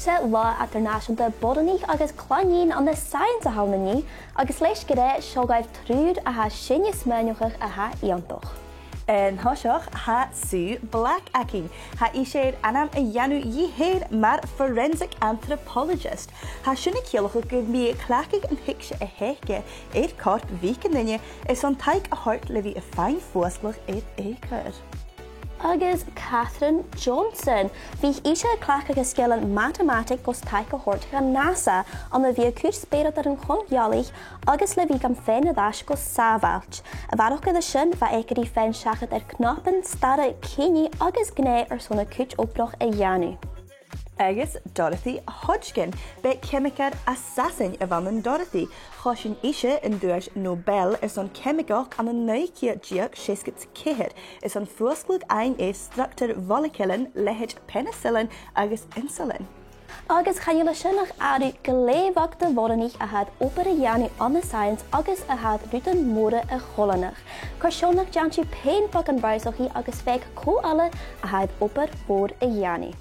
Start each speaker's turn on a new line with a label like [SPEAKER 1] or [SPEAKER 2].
[SPEAKER 1] se lá internationalta boireanaich agus cloinín an na science a halnaní, agus leis go raibh seogáibh trúd a ha sinne smaoineachach a ha iongantach.
[SPEAKER 2] En hoiseach ha sú black akin. Ha ishéad anam a dhéanú díhéad mar forensic anthropologist. Ha sinna céalacha go mí clacaigh an hiicse a héice éad cort bhícan duine is an taig a hort le bhí a féin fósglach éad écair.
[SPEAKER 1] Agus Catherine Johnson, bhí ise clacha go scialan matematic gos taig a hort gan NASA an a bhí cuid spéad ar an chongealaigh agus le bhí gan féin a dais go sábhailt. A bharach go sin bha éigeí féin seachad ar knappen, stara, cíní agus gné ar sona cuid óbrach a dheanú.
[SPEAKER 2] Agus Dorothy Hodgkin, be chemicad assassin a bhanan Dorothy. Chosin ise in dúis Nobel is an chemicach an an neucia diac séskit céhid. Is an fuasglug ein é structur volacillin, lehéid penicillin agus insulin.
[SPEAKER 1] Agus chaile sinnach áú goléhhachta bhóraníich a had opair a dheanú an na science agus a had ruútan móra a cholanach. Cur seomnach deantú péin bag an breisochaí agus féic có eile a had opair bór a dheanú.